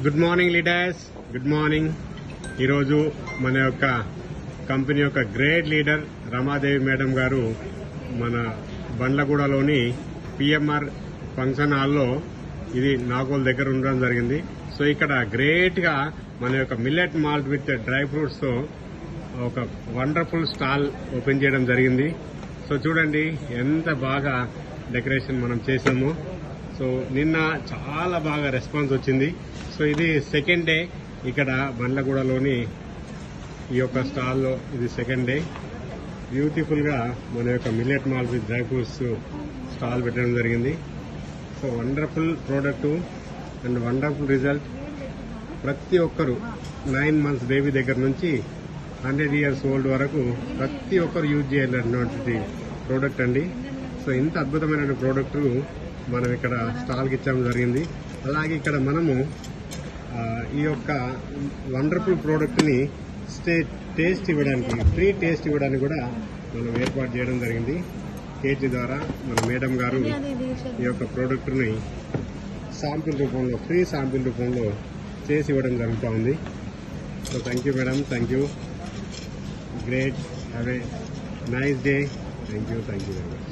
Good morning leaders, good morning. ఈరోజు మన యొక్క కంపెనీ యొక్క గ్రేట్ లీడర్ రమాదేవి మేడం గారు మన బండ్లగూడలోని పిఎంఆర్ ఫంక్షన్ హాల్లో ఇది నాగోల్ దగ్గర ఉండడం జరిగింది. సో ఇక్కడ గ్రేట్ గా మన యొక్క millet malt with dry fruits తో ఒక వండర్ఫుల్ స్టాల్ ఓపెన్ చేయడం జరిగింది. సో చూడండి ఎంత బాగా డెకరేషన్ మనం చేసాము. సో నిన్న చాలా బాగా రెస్పాన్స్ వచ్చింది. సో ఇది సెకండ్ డే ఇక్కడ బండ్లగూడలోని ఈ యొక్క స్టాల్లో ఇది సెకండ్ డే. బ్యూటిఫుల్ గా మన యొక్క millet mall with dry fruits stall పెట్టడం జరిగింది. So wonderful product and wonderful result. ప్రతి ఒక్కరు 9 months బేబీ దగ్గర నుంచి 100 years ఓల్డ్ వరకు ప్రతి ఒక్కరు యూజ్ చేయాలన్నటువంటి ప్రోడక్ట్ అండి. సో ఇంత అద్భుతమైన ప్రోడక్ట్ మనం ఇక్కడ స్టాల్కి ఇచ్చడం జరిగింది. అలాగే ఇక్కడ మనము ఈ యొక్క వండర్ఫుల్ ప్రోడక్ట్ని టేస్ట్ ఇవ్వడానికి, ఫ్రీ టేస్ట్ ఇవ్వడానికి కూడా మనం ఏర్పాటు చేయడం జరిగింది. కేజీ ద్వారా మన మేడం గారు ఈ యొక్క ప్రోడక్ట్ని శాంపిల్ రూపంలో, ఫ్రీ శాంపిల్ రూపంలో చేసి ఇవ్వడం జరుగుతూ ఉంది. So thank you madam, thank you. Great, have a nice day. Thank you very much.